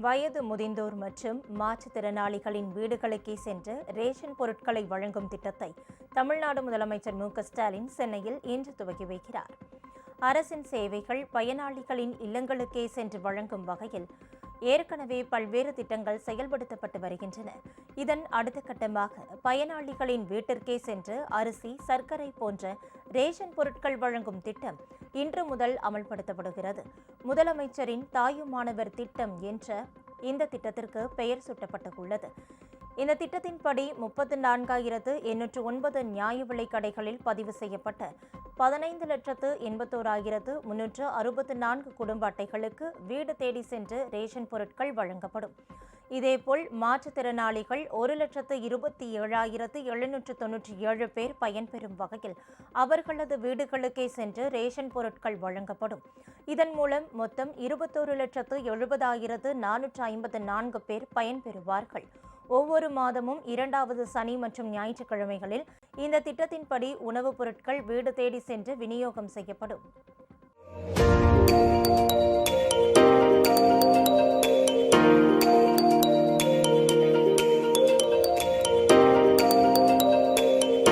வயது முதிர்ந்தோர் மற்றும் மாற்றுத்திறனாளிகளின் வீடுகளுக்கே சென்று ரேஷன் பொருட்களை வழங்கும் திட்டத்தை தமிழ்நாடு முதலமைச்சர் மு.க.ஸ்டாலின் சென்னையில் இன்று துவக்கி வைக்கிறார். அரசின் சேவைகள் பயனாளிகளின் இல்லங்களுக்கே சென்று வழங்கும் வகையில் ஏற்கனவே பல்வேறு திட்டங்கள் செயல்படுத்தப்பட்டு வருகின்றன. இதன் அடுத்த கட்டமாக பயனாளிகளின் வீட்டிற்கே சென்று அரிசி, சர்க்கரை போன்ற ரேஷன் பொருட்கள் வழங்கும் திட்டம் இன்று முதல் அமல்படுத்தப்படுகிறது. முதலமைச்சரின் தாயுமானவர் திட்டம் என்ற இந்த திட்டத்திற்கு பெயர் சூட்டப்பட்டுள்ளது. இந்த திட்டத்தின்படி 34,809 நியாய விலைக் கடைகளில் பதிவு செய்யப்பட்ட 15,81,364 குடும்ப அட்டைகளுக்கு வீடு தேடி சென்று ரேஷன் பொருட்கள் வழங்கப்படும். இதேபோல் மாற்றுத்திறனாளிகள் 1,27,797 பேர் பயன்பெறும் வகையில் அவர்களது வீடுகளுக்கே சென்று ரேஷன் பொருட்கள் வழங்கப்படும். இதன் மூலம் மொத்தம் 21,70,454 பேர் பயன்பெறுவார்கள். ஒவ்வொரு மாதமும் 2வது சனி மற்றும் ஞாயிற்றுக்கிழமைகளில் இந்த திட்டத்தின்படி உணவுப் பொருட்கள் வீடு தேடி சென்று விநியோகம் செய்யப்படும்.